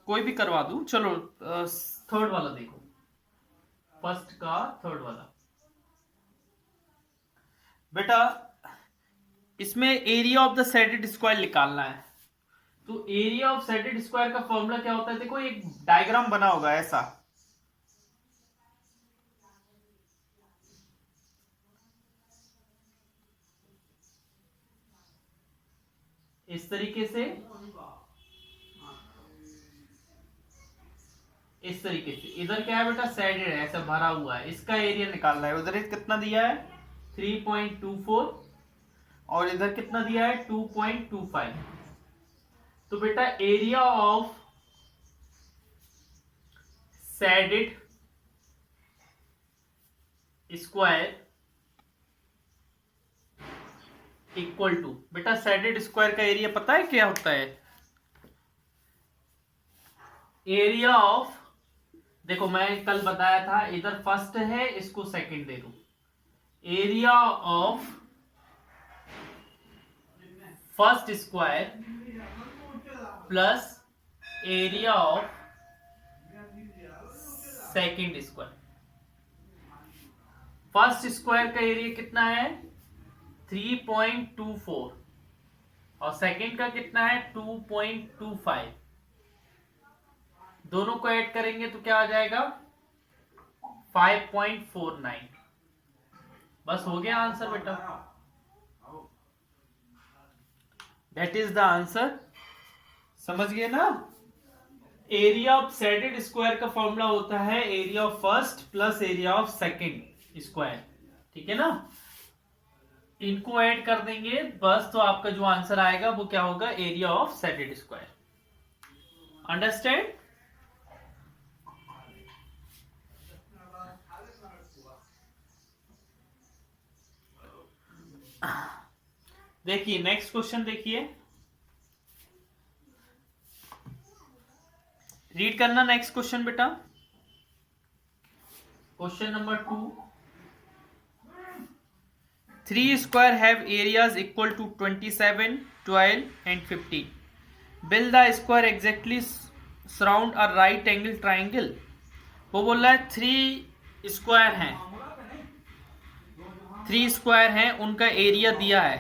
कोई भी करवा दूं, चलो थर्ड वाला देखो, फर्स्ट का थर्ड वाला बेटा। इसमें area of the settled square निकालना है। तो एरिया ऑफ सेटेड स्क्वायर का फॉर्मूला क्या होता है, देखो एक डायग्राम बना होगा ऐसा, इस तरीके से, इस तरीके से। इधर क्या है बेटा, सेटेड है, ऐसा भरा हुआ है, इसका एरिया निकालना है। उधर कितना दिया है 3.24 और इधर कितना दिया है 2.25। तो बेटा area of shaded square equal to, बेटा सेटेड स्क्वायर का एरिया पता है क्या होता है, एरिया ऑफ, देखो मैं कल बताया था, इधर फर्स्ट है, इसको सेकंड दे दूं, area of first square plus area of second square. First square का एरिया कितना है 3.24 और सेकंड का कितना है 2.25। दोनों को ऐड करेंगे तो क्या आ जाएगा 5.49। बस हो गया आंसर बेटा, दैट इज द आंसर। समझ गए ना। एरिया ऑफ सेटेड स्क्वायर का फॉर्मूला होता है area of first plus area of second square, ठीक है ना। इनको ऐड कर देंगे बस, तो आपका जो आंसर आएगा वो क्या होगा, area of shaded square. Understand. देखिए नेक्स्ट क्वेश्चन देखिए, रीड करना नेक्स्ट क्वेश्चन बेटा। Question number 2, 3 square have areas equal to 27, 12 and 15। Build the square exactly surround a right angle triangle। वो बोल रहा है 3 स्क्वायर हैं, 3 स्क्वायर हैं, उनका एरिया दिया है,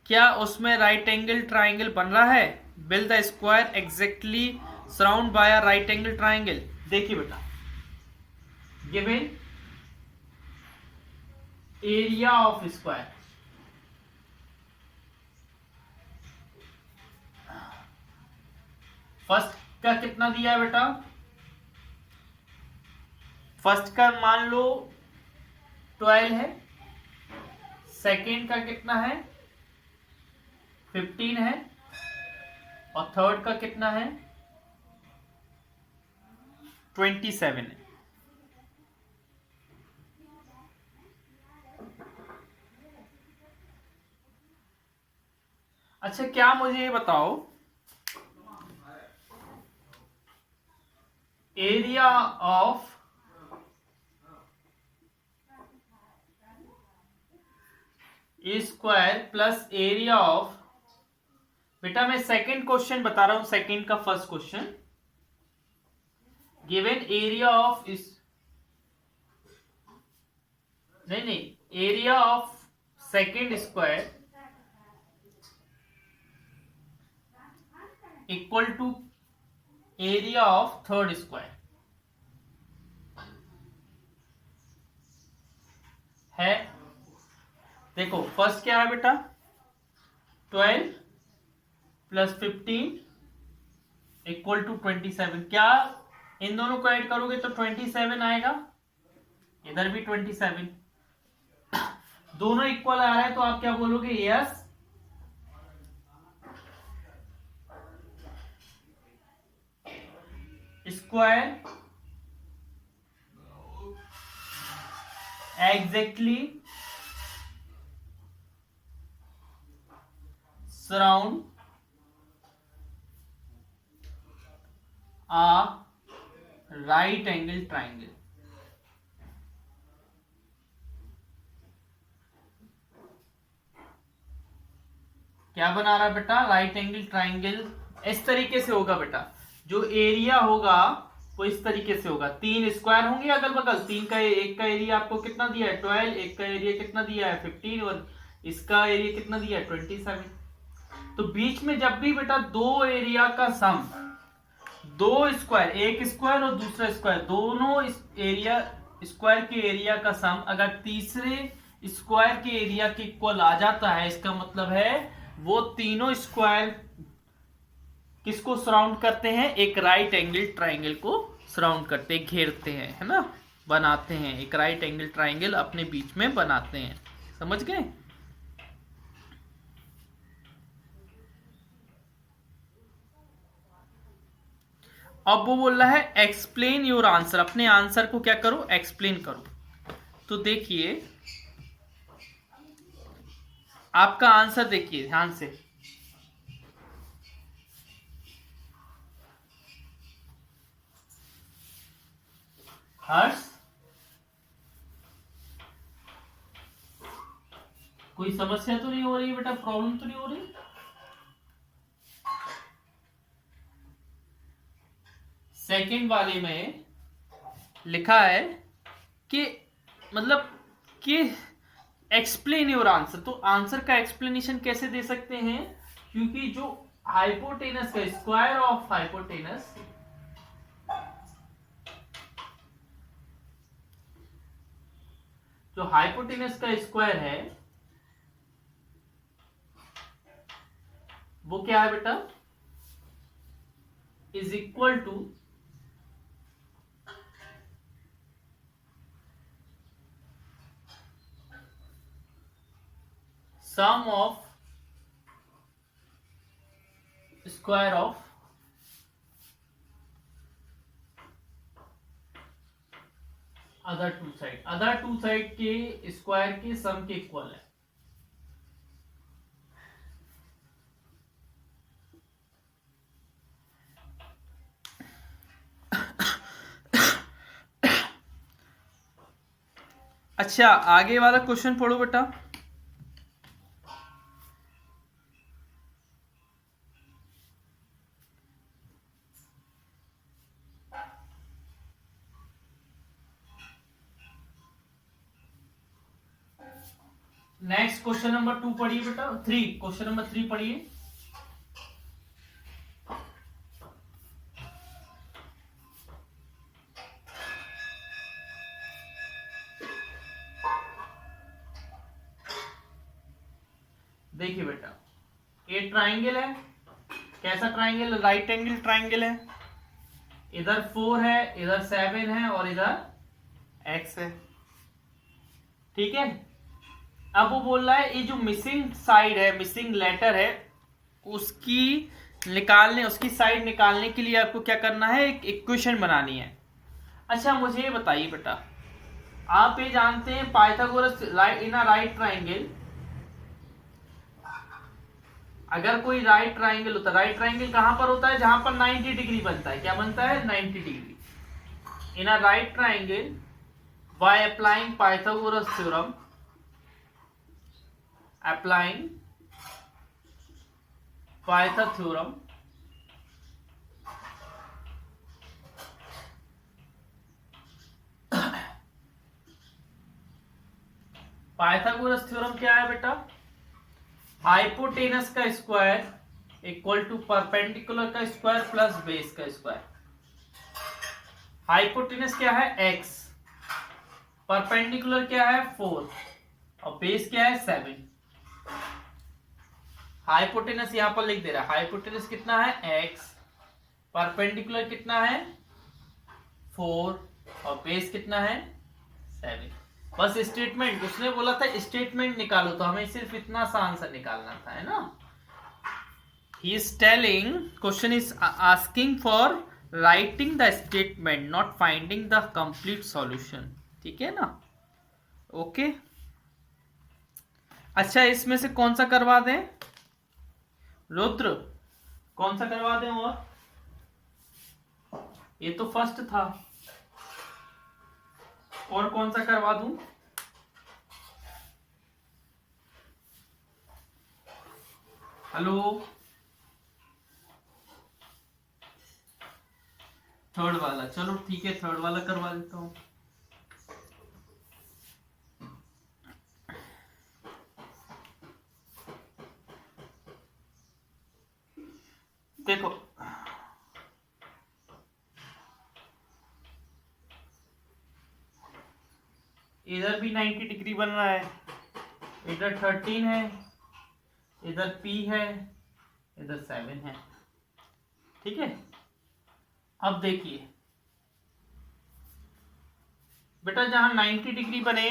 क्या उसमें राइट एंगल ट्राइंगल बन रहा है। Build the square exactly surround by a right angle triangle. देखिए बेटा, given area of square, first का कितना दिया है बेटा, फर्स्ट का मान लो 12 है, सेकेंड का कितना है 15 है और थर्ड का कितना है 27 है। अच्छा क्या मुझे ये बताओ, area of square plus area of, बेटा मैं सेकंड क्वेश्चन बता रहा हूं, सेकंड का first question. Given area of नहीं, area of second square equal to area of third square है। देखो फर्स्ट क्या है बेटा 12 प्लस 15 इक्वल टू 27। क्या इन दोनों को ऐड करोगे तो 27 आएगा, इधर भी 27, दोनों इक्वल आ रहा है तो आप क्या बोलोगे, यस। स्क्वायर एग्जैक्टली सराउंड आ राइट एंगल ट्राइंगल। क्या बना रहा है बेटा, राइट एंगल ट्राइंगल। इस तरीके से होगा बेटा, जो एरिया होगा वो इस तरीके से होगा, 3 स्क्वायर होंगे अगल बगल, तीन का एक का एरिया आपको कितना दिया है 12, एक का एरिया कितना दिया है 15 और इसका एरिया कितना दिया है 27। तो बीच में जब भी बेटा दो एरिया का सम, दो स्क्वायर, एक स्क्वायर और दूसरा स्क्वायर, दोनों एरिया स्क्वायर के एरिया का सम अगर तीसरे स्क्वायर के एरिया के इक्वल आ जाता है, इसका मतलब है वो तीनों स्क्वायर किसको सराउंड करते हैं, एक राइट एंगल ट्राइंगल को सराउंड करते हैं, घेरते हैं, है ना, बनाते हैं, एक राइट एंगल ट्राइंगल अपने बीच में बनाते हैं। समझ गए? अब वो बोल रहा है एक्सप्लेन योर आंसर, अपने आंसर को क्या करो, एक्सप्लेन करो। तो देखिए आपका आंसर देखिए ध्यान से, हर्ष कोई समस्या तो नहीं हो रही बेटा, प्रॉब्लम तो नहीं हो रही? सेकंड वाले में लिखा है कि मतलब कि एक्सप्लेन योर आंसर, तो आंसर का एक्सप्लेनेशन कैसे दे सकते हैं, क्योंकि जो हाइपोटेनस का स्क्वायर ऑफ हाइपोटेनस, जो हाइपोटेनस का स्क्वायर है वो क्या है बेटा, is equal to sum of square of other two side, other two side के स्क्वायर के सम के इक्वल है। अच्छा आगे वाला क्वेश्चन पढ़ो बेटा। नेक्स्ट क्वेश्चन नंबर 2 पढ़िए बेटा, 3, क्वेश्चन नंबर 3 पढ़िए। देखिए बेटा ये ट्राइंगल है, कैसा ट्राइंगल, राइट एंगल ट्राइंगल है, इधर 4 है, इधर 7 है और इधर x है, ठीक है। अब वो बोल रहा है ये जो मिसिंग साइड है, मिसिंग लेटर है, उसकी निकालने, उसकी साइड निकालने के लिए आपको क्या करना है, एक इक्वेशन बनानी है। अच्छा मुझे ये बताइए बेटा, आप ये जानते हैं Pythagoras in a right triangle, अगर कोई राइट ट्राइंगल होता है, राइट ट्राइंगल कहां पर होता है, जहां पर 90 डिग्री बनता है, क्या बनता है 90 degree. In a right triangle by applying Pythagoras theorem, applying Pytha theorem, Pythagoras theorem क्या है बेटा, हाइपोटेनस का स्क्वायर इक्वल टू परपेंडिकुलर का स्क्वायर प्लस बेस का स्क्वायर। हाइपोटेनस क्या है x, परपेंडिकुलर क्या है 4 और बेस क्या है 7। हाइपोटेनस यहां पर लिख दे रहा है, हाइपोटेनस कितना है x, परपेंडिकुलर कितना है 4 और बेस कितना है 7। बस स्टेटमेंट, उसने बोला था स्टेटमेंट निकालो, तो हमें सिर्फ इतना सा आंसर निकालना था, है ना। He is telling, question is asking for writing the statement, not finding the complete solution, ठीक है ना, ओके। अच्छा इसमें से कौन सा करवा दें रुद्र, कौन सा करवा दें, और ये तो फर्स्ट था, और कौन सा करवा दूं, हेलो थर्ड वाला, चलो ठीक है, थर्ड वाला करवा देता हूँ। देखो इधर भी 90 डिग्री बन रहा है, इधर 13 है, इधर P है, इधर 7 है, ठीक है। अब देखिए बेटा, जहां 90 डिग्री बने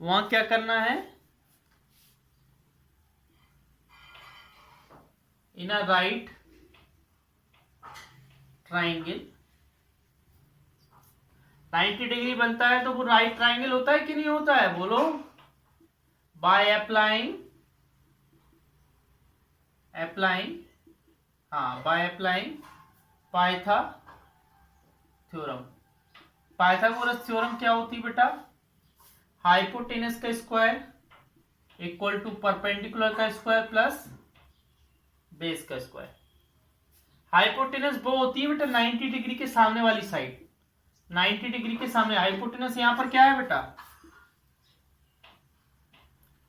वहां क्या करना है, इन अ राइट ट्राइंगल, 90 डिग्री बनता है तो वो राइट ट्राइंगल होता है कि नहीं होता है, बोलो। By applying bye applying Pythagoras theorem क्या होती है बेटा, हाइपोटेनस का स्क्वायर इक्वल टू परपेंडिकुलर का स्क्वायर प्लस बेस का स्क्वायर। हाइपोटेनस वो होती है बेटा 90 डिग्री के सामने वाली साइड, 90 डिग्री के सामने हाइपोटेनस यहां पर क्या है बेटा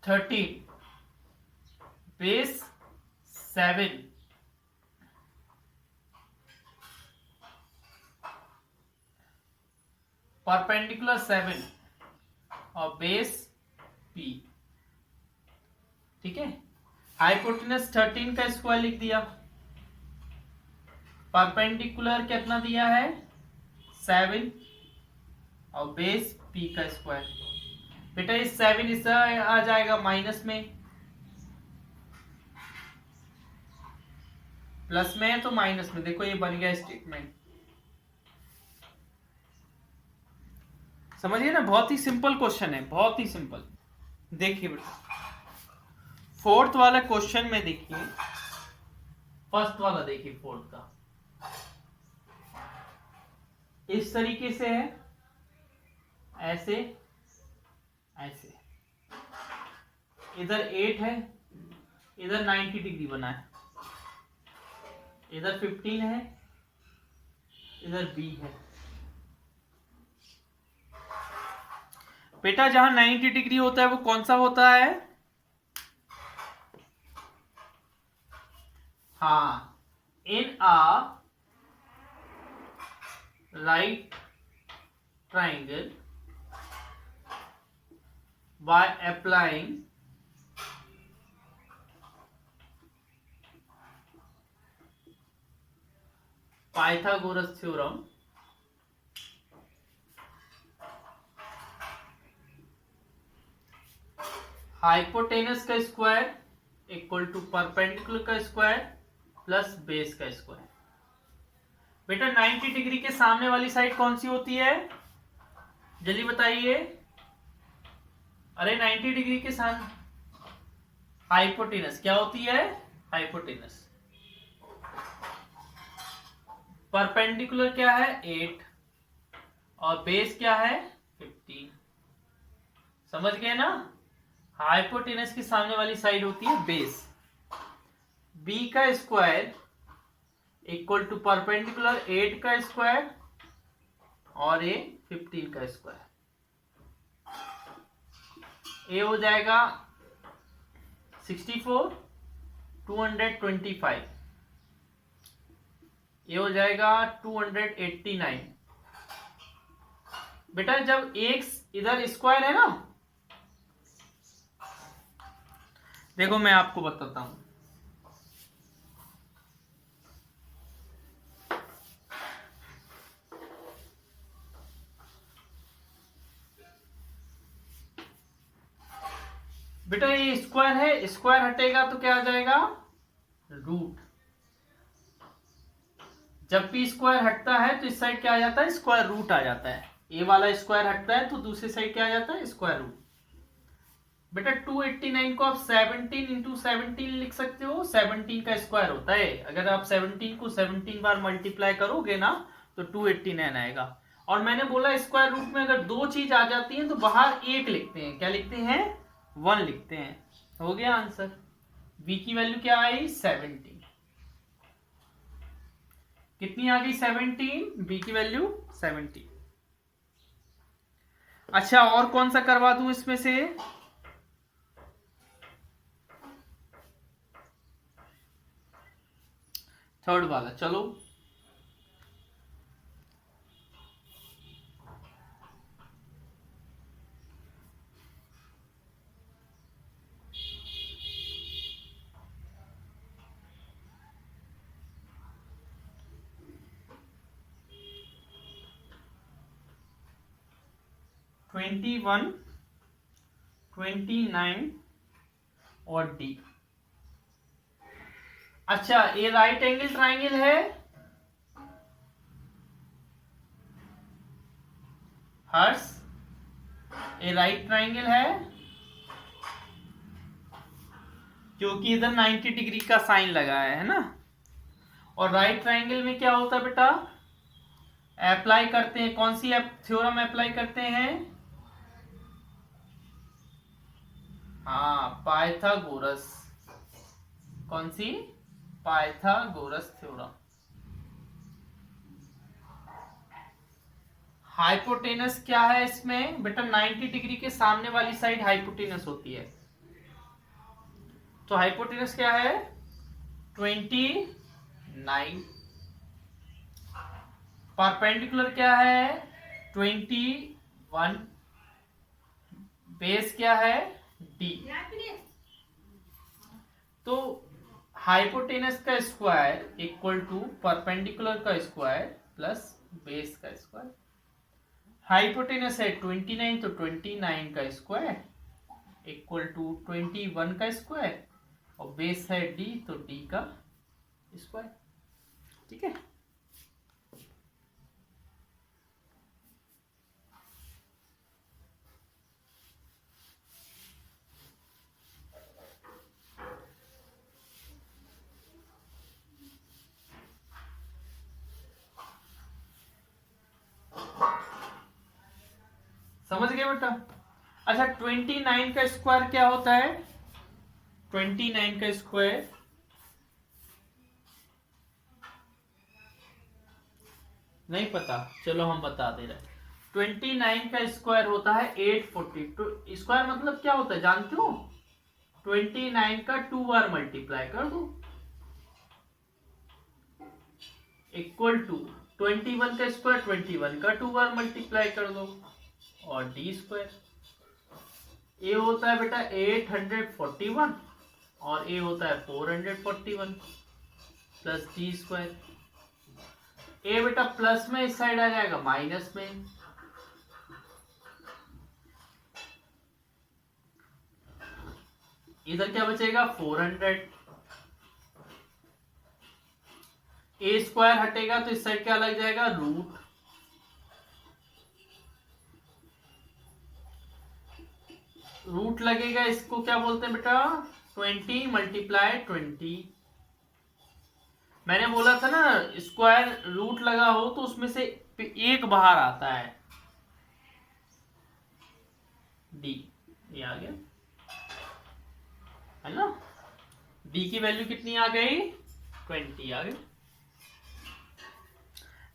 30, बेस 7, परपेंडिकुलर 7 और बेस P, ठीक है। हाइपोटेनस 13 का स्क्वायर लिख दिया, परपेंडिकुलर कितना दिया है 7 और बेस P का स्क्वायर। बेटा इस 7 इससे आ जाएगा माइनस में, प्लस में है तो माइनस में, देखो ये बन गया स्टेटमेंट। समझिए ना, बहुत ही सिंपल क्वेश्चन है, बहुत ही सिंपल। देखिए बेटा फोर्थ वाला क्वेश्चन में देखिए, फर्स्ट वाला देखिए फोर्थ का इस तरीके से है, ऐसे ऐसे, इधर 8 है, इधर 90 डिग्री बना है, इधर 15 है, इधर B है। बेटा जहां 90 डिग्री होता है वो कौन सा होता है, हाँ, in a right triangle by applying Pythagoras theorem hypotenuse का स्क्वायर इक्वल टू परपेंडिकुलर का स्क्वायर प्लस बेस का स्क्वायर। बेटा 90 डिग्री के सामने वाली साइड कौन सी होती है, जल्दी बताइए। अरे 90 डिग्री के सामने हाइपोटेनस क्या होती है, हाइपोटेनस। परपेंडिकुलर क्या है 8 और बेस क्या है 15, समझ गए ना। हाइपोटेनस के सामने वाली साइड होती है बेस। B का स्क्वायर इक्वल टू परपेंडिकुलर 8 का स्क्वायर और A 15 का स्क्वायर। A हो जाएगा 64, 225, ये हो जाएगा 289। बेटा जब x इधर स्क्वायर है ना, देखो मैं आपको बताता हूं, बेटा ये स्क्वायर है, स्क्वायर हटेगा तो क्या आ जाएगा रूट। जब भी स्क्वायर हटता है तो इस साइड क्या आ जाता है स्क्वायर रूट आ जाता है। ए वाला स्क्वायर हटता है तो दूसरी साइड क्या आ जाता है स्क्वायर रूट। बेटा 289 को आप 17 इंटू 17 लिख सकते हो, 17 का स्क्वायर होता है। अगर आप 17 को 17 बार मल्टीप्लाई करोगे ना तो 289 आएगा। और मैंने बोला स्क्वायर रूट में अगर दो चीज आ जाती है तो बाहर एक लिखते हैं, क्या लिखते हैं 1 लिखते हैं। हो गया आंसर। बी की वैल्यू क्या आई 70। कितनी आ गई 17, बी की वैल्यू 17। अच्छा और कौन सा करवा दूं इसमें से? थर्ड वाला चलो। ट्वेंटी 29 और डी। अच्छा ये राइट एंगल ट्राइंगल है हर्ष, ये राइट ट्राइंगल है क्योंकि इधर 90 डिग्री का साइन लगा है ना। और राइट ट्राइंगल में क्या होता है बेटा, अप्लाई करते हैं कौन सी थ्योरम अप्लाई करते हैं? हाँ पाइथागोरस। कौन सी? Pythagoras theorem. हाइपोटेनस क्या है इसमें बेटा? 90 डिग्री के सामने वाली साइड हाइपोटेनस होती है। तो हाइपोटेनस क्या है? 29। परपेंडिकुलर क्या है? 21। बेस क्या है? डी। तो हाइपोटेनस का स्क्वायर इक्वल टू परपेंडिकुलर का स्क्वायर प्लस बेस का स्क्वायर। हाइपोटेनस है 29 तो 29 का स्क्वायर इक्वल टू 21 का स्क्वायर और बेस है डी तो डी का स्क्वायर। ठीक है। समझ गए बेटा? अच्छा 29 का स्क्वायर क्या होता है? 29 का स्क्वायर नहीं पता, चलो हम बता दे रहे हैं। 29 का स्क्वायर होता है 840। तो स्क्वायर मतलब क्या होता है जानते हो? 29 का 2 बार मल्टीप्लाई कर दो इक्वल टू 21 का स्क्वायर 21 का 2 बार मल्टीप्लाई कर दो और डी स्क्वायर। ए होता है बेटा 841 और ए होता है 441 प्लस डी स्क्वायर। ए बेटा प्लस में इस साइड आ जाएगा माइनस में, इधर क्या बचेगा 400। ए स्क्वायर हटेगा तो इस साइड क्या लग जाएगा रूट। रूट लगेगा, इसको क्या बोलते हैं बेटा? 20 मल्टीप्लाई 20। मैंने बोला था ना स्क्वायर रूट लगा हो तो उसमें से एक बाहर आता है डी। ये आ गया है ना। डी की वैल्यू कितनी आ गई? 20 आ गई।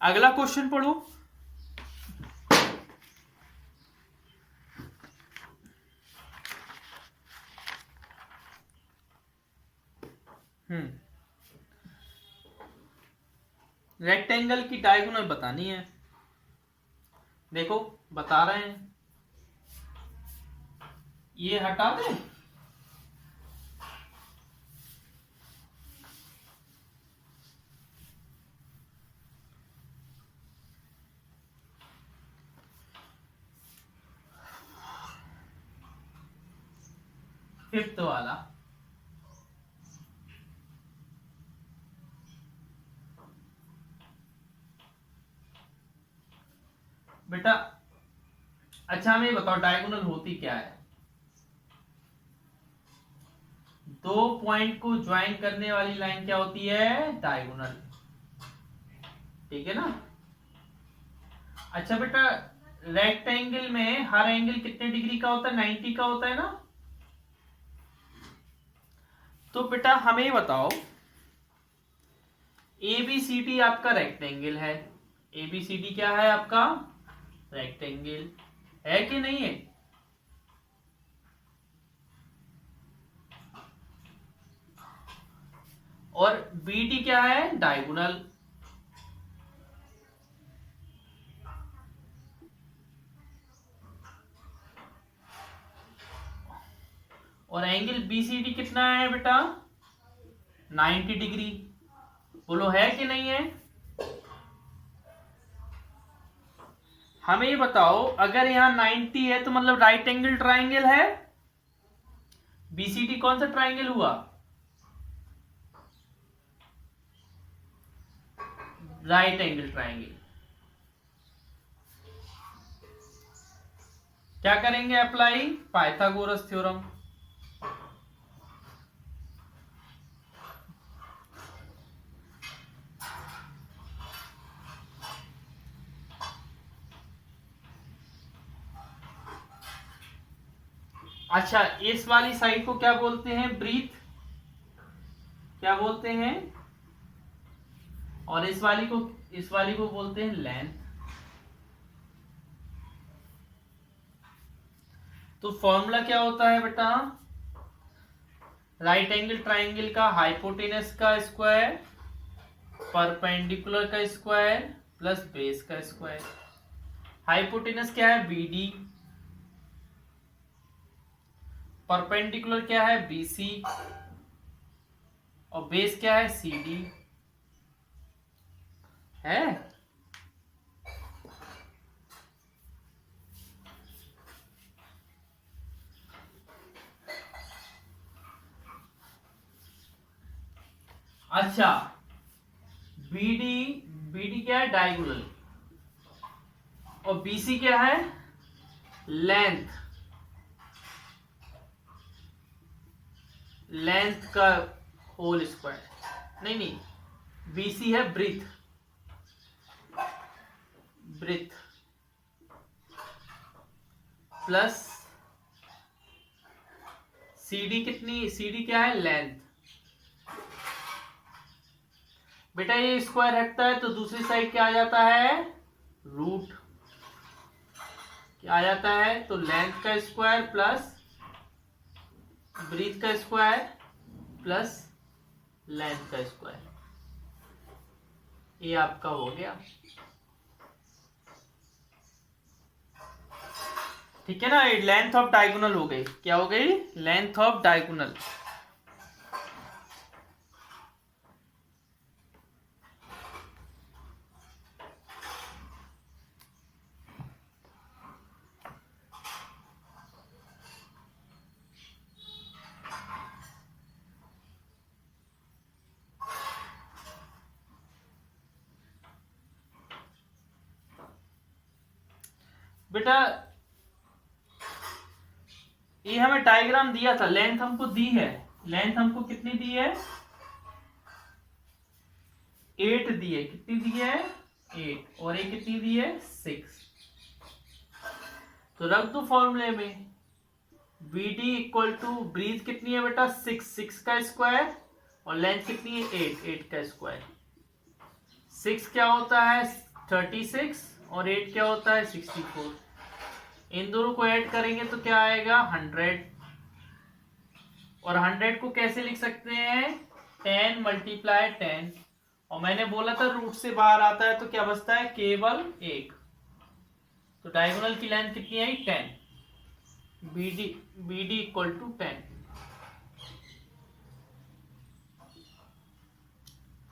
अगला क्वेश्चन पढ़ो। रेक्टेंगल की डायगोनल बतानी है। देखो बता रहे हैं, ये हटा दें। फिफ्थ वाला बेटा। अच्छा हमें बताओ डायगोनल होती क्या है? दो पॉइंट को ज्वाइन करने वाली लाइन क्या होती है? डायगोनल। ठीक है ना। अच्छा बेटा रेक्टेंगल में हर एंगल कितने डिग्री का होता है? 90 का होता है ना। तो बेटा हमें बताओ ABCD आपका रेक्टेंगल है, ABCD क्या है आपका? रेक्टेंगल है कि नहीं है? और BD क्या है? डायगोनल। और एंगल BCD कितना है बेटा? 90 डिग्री। बोलो है कि नहीं है? हमें ये बताओ, अगर यहाँ 90 है तो मतलब राइट एंगल ट्राइंगल है? BCD कौन सा ट्राइंगल हुआ? Right angle triangle. क्या करेंगे अप्लाई? Pythagoras theorem. अच्छा, इस वाली साइड को क्या बोलते हैं? ब्रीथ। क्या बोलते हैं? और इस वाली को बोलते हैं लेंथ। तो फॉर्मूला क्या होता है बेटा? राइट एंगल ट्राइंगल का हाइपोटेनस का स्क्वायर, परपेंडिकुलर का स्क्वायर प्लस बेस का स्क्वायर। हाइपोटेनस क्या है? BD। परपेंडिकुलर क्या है? BC। और बेस क्या है? CD। है? अच्छा, BD क्या है? डायगोनल। और BC क्या है? लेंथ। लेंथ का होल स्क्वायर। नहीं, BC है ब्रीथ। ब्रीथ प्लस CD कितनी? CD क्या है? लेंथ। बेटा ये स्क्वायर हटता है तो दूसरी साइड क्या आ जाता है? रूट। क्या आ जाता है? तो लेंथ का स्क्वायर प्लस ब्रीथ का स्क्वायर प्लस लेंथ का स्क्वायर, ये आपका हो गया। ठीक है ना? ये लेंथ ऑफ डायगोनल हो गई। क्या हो गई? Length of diagonal. बेटा ये हमें डायग्राम दिया था, लेंथ हमको दी है। लेंथ हमको कितनी दी है? 8 दी है। कितनी दी है? 8। और ये कितनी दी है? 6। तो रख दो फॉर्मूले में। BD इक्वल टू ब्रीथ कितनी है बेटा? 6 का स्क्वायर। और लेंथ कितनी है? 8 का स्क्वायर। 6 क्या होता है? 36। और 8 क्या होता है? 64। इन दोनों को ऐड करेंगे तो क्या आएगा? 100। और 100 को कैसे लिख सकते हैं? 10 मल्टीप्लाई 10। और मैंने बोला था रूट से बाहर आता है तो क्या बचता है? केवल 1। तो डायगोनल की लेंथ कितनी आई? 10। BD equal to 10।